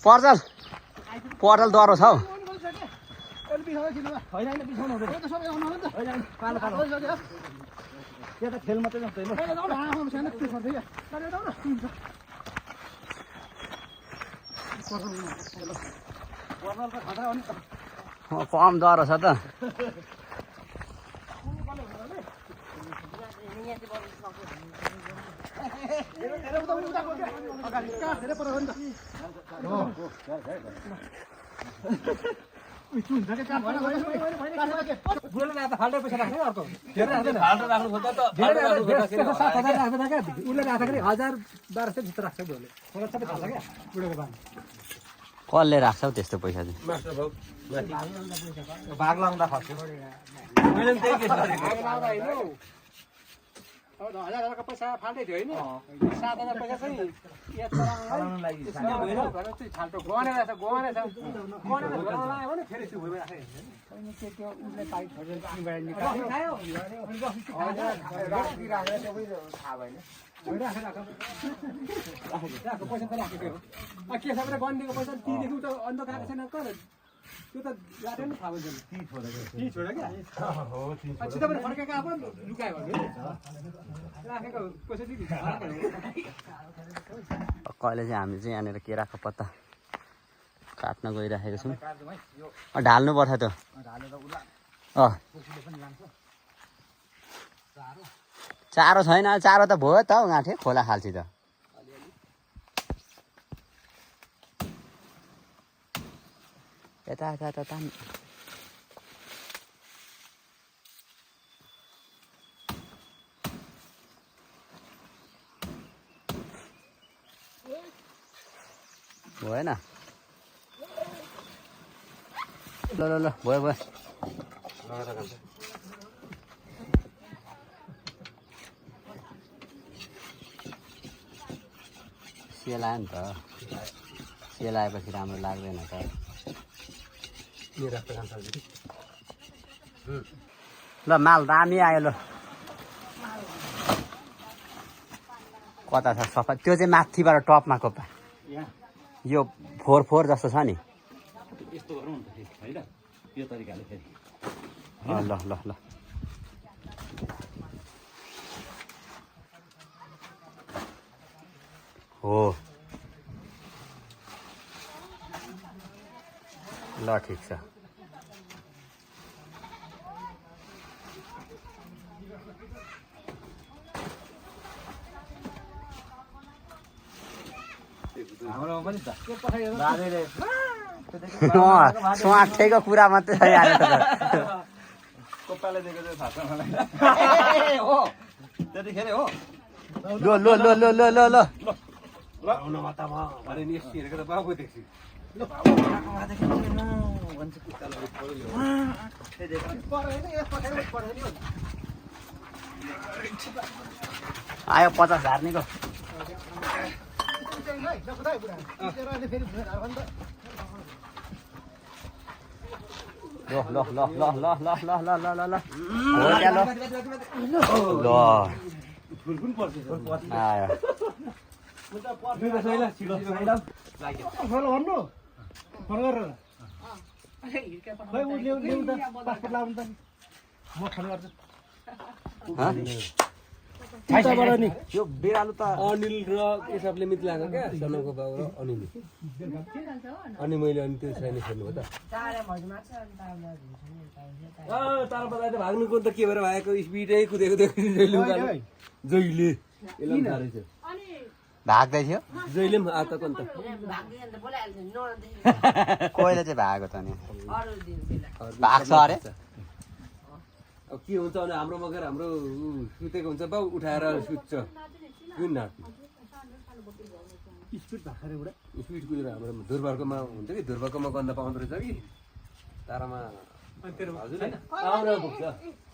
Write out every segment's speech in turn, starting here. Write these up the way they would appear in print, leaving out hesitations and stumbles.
पर्जल पर्जल डह्रो छ हौ कम डह्रो छ त कसले राख्छ हौ त्यस्तो पैसा चाहिँ भाग लाउँदा खर्च मैले पनि त्यही केस गरेको 1000 पैसा फाल्दै थियो हैन 7000 पैसा चाहिँ चलाउन लागि छाल्टो गनेर छ गनेर लगायो भने फेरि त्यो भइरहेको छ हैन त्यो उसले पाइप खर्च निकाल्यो खायो राखी राखेर सबै थाहा भएन राखेको पैसा त राखेको हो के छ भने गन्डीको पैसा तीदेखि उता अन्त गएको छैन कर त्यो त राखेन थाहा भएन ती छोड्यो क्या हो ती पछि त फर्केको आफै लुकायो भने राखेको पैसा दिदी कहिले चाहिँ हामी चाहिँ यहाँनिर केराको पत्ता काट्न गइराखेको छौँ ढाल्नुपर्छ त चारो छैन चारो त भयो त हौ गाँठे खोला खाल्छ त यता यता यता तान भएन ल ल ल भयो भयो सेल आयो नि त सेल आएपछि राम्रो लाग्दैन त ल माल दामी आयो ल कता छ सफा त्यो चाहिँ माथिबाट टपमा कोपा यो फोर फोर जस्तो छ नि यस्तो गरौँ नि त हैन यो तरिकाले फेरि ल ल ल हो ल ठिक छ हाम्रो पनि त स्वाठेको कुरा मात्रै छ यहाँ कोपाले दिएको चाहिँ थाहा छ मलाई हो त्यतिखेर हो ल ल ल ल ल ल ल ल आउन माता म अरे नि यस्तो हेरेको त बाबु देख्छु ल भन्छ कुत्ताले आयो 50,000 निको ल ल ल ल ल ल ल ल ल ल ल हो क्या ल ल फुल पनि पर्छ आयो यो बिरालो त अनिल र हिसाबले मिलाएको क्या सनको बाउ र अनिल अनि मैले अनि त्यो छैन खेल्नु हो त तारा पता त भाग्नुको त के भएर भएको स्पिडै कुदेको जहिले भाग्दै थियो जहिले पनि आएको त कोहीले चाहिँ भागो त नि भाग्छ अरे अब के हुन्छ भने हाम्रो मगर हाम्रो सुतेको हुन्छ बाउ उठाएर सुत्छ किन स्पिड भाखरे उडा स्पिड कुदेर हाम्रो दुर्भाग्यमा हुन्छ कि दुर्भाग्यमा गन्ध पाउँदो रहेछ कि तारामा हजुर आउन पुग्छ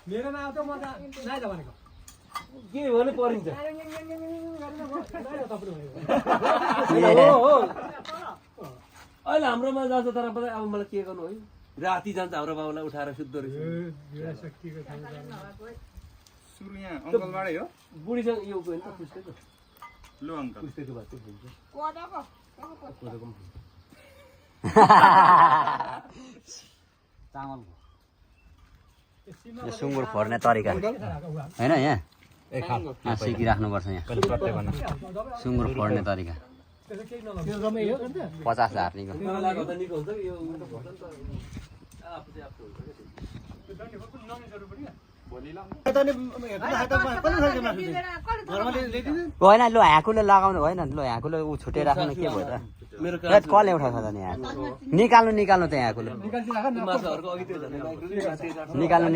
मेरोमा आउँछ म त नाइ त भनेको के भने परिन्छ अहिले हाम्रोमा जान्छ तर अब मलाई के गर्नु है राति जान्छ हाम्रो बाबुलाई उठाएर सुत्दो रहेछ सुरु यहाँ अङ्कलबाटै हो बुढीसँग यो गयो नि त पुस्तेको लो अङ्कल पुस्तेको भए त्यो हुन्छ चामलको यो सुँगुर फोर्ने तरिका होइन यहाँ सिकिराख्नुपर्छ यहाँ सुँगुर फोर्ने तरिका 50,000 निको होइन लु ह्याकुले लगाउनु होइन लु ह्याकुले ऊ छुटेर राख्नु के भयो त कसले उठाउँछ त नि ह्याकु निकाल्नु त ह्याकुले निकाल्नु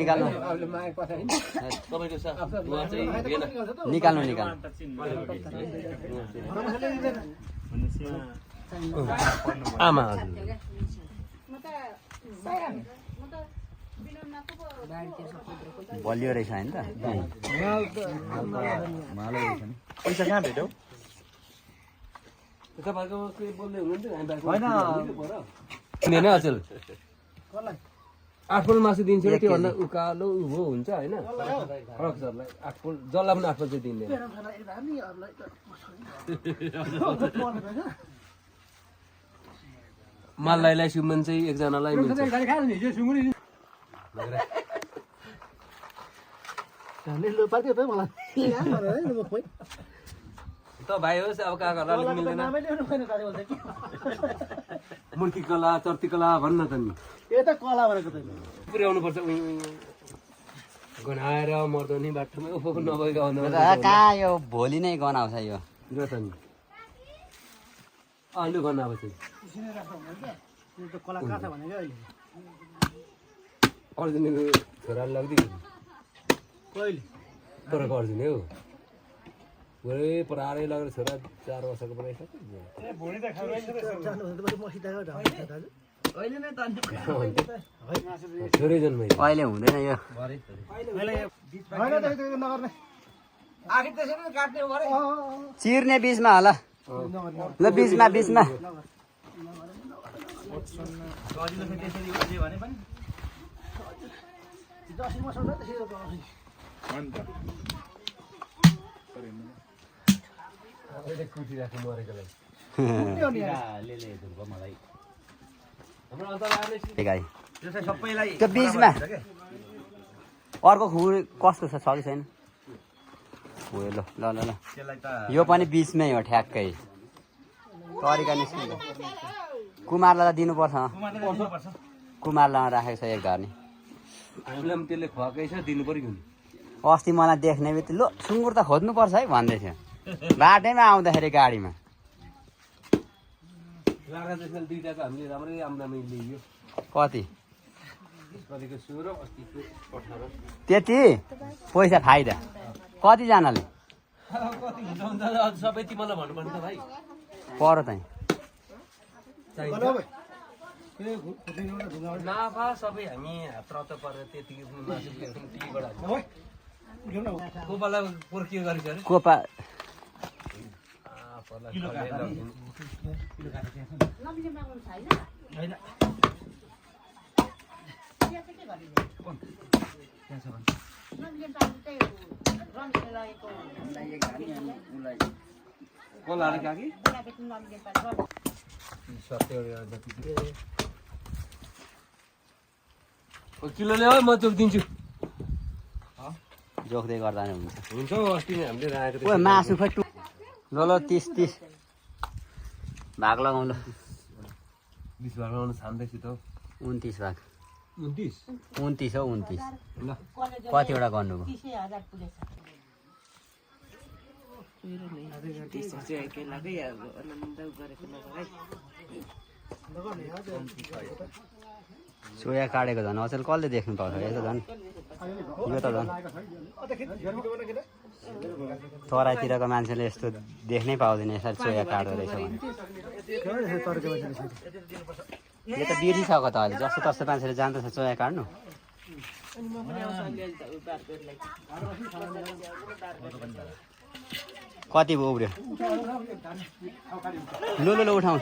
आमा बलियो रहेछ होइन त पैसा कहाँ भेट्यौ होइन अचेल 8 पोल मासु दिन्छ त्यो भन्दा उकालो हो हुन्छ होइन फरक छ 8 पोल जल्ला पनि 8 पोल चाहिँ दिँदैन माललाई सुमन चाहिँ एकजनालाई मिल्छ त भाइ होस् अब कहाँ गर्दा अलिक मिल्दैन मूर्ति कला चर्ती कला भन्न त नि पुर्याउनु पर्छ गनाएर मर्दो नि बाटोमै नभएको कहाँ यो भोलि नै गनाउँछ यो त नि लु गनाएको चाहिँ अर्जुनको छोराले लाग्दै तरको अर्जुनै हो पुरै परारै लगेर छोरा 4 वर्षको पढाइ छोरै जन्मै अहिले हुँदैन यो चिर्ने बिचमा होला ल बिचमा त्यो बिचमा अर्को खुर कस्तो छ कि छैन ल ल ल यो पनि बिचमै हो ठ्याक्कै तरिका निस्किन्छ कुमारलाई त दिनुपर्छ कुमारलाई राखेको छ एक धर्नी हामीलाई पनि त्यसले खुवाएकै छ दिनु पर्यो नि अस्ति मलाई देख्ने बित्तिकै लो सुँगुर त खोज्नुपर्छ है भन्दै थियो बाटैमा आउँदाखेरि गाडीमा दुईटाको हामीले राम्रै आम्दानी लियो कति कतिको 16 अस्तिको 18 त्यति पैसा फाइदा कतिजनाले कति हुन्छ सबै तिमीलाई भन्नुपर्छ त भाइ पर चाहिँ नाफा सबै हामी हात परेर त्यतिको मासु टिबाट कोपालाई पोर्कियो गरेको अरे कोपा किलो ल्याऊ म चोकिदिन्छु जोख्दै गर्दा नै हुन्छ अस्ति नै हामीले राखेको ओ मासु खै ल 30 भाग लगाउँ ल 20 भाग लगाउनु छान्दैछु त 29 भाग 29 29 हो 29 ल कतिवटा गर्नुभयो सोया काटेको झन् अचेल कसले देख्नु पाउँछ यो त झन् यो त झन् तराईतिरको मान्छेले यस्तो देख्नै पाउँदैन यसरी सोया काट्दो रहेछ भने यो त बिर्सिसक्यो त अहिले जस्तो तस्तो मान्छेले जान्दछ सोया काट्नु कति भयो उब्रियो लु उठाउँ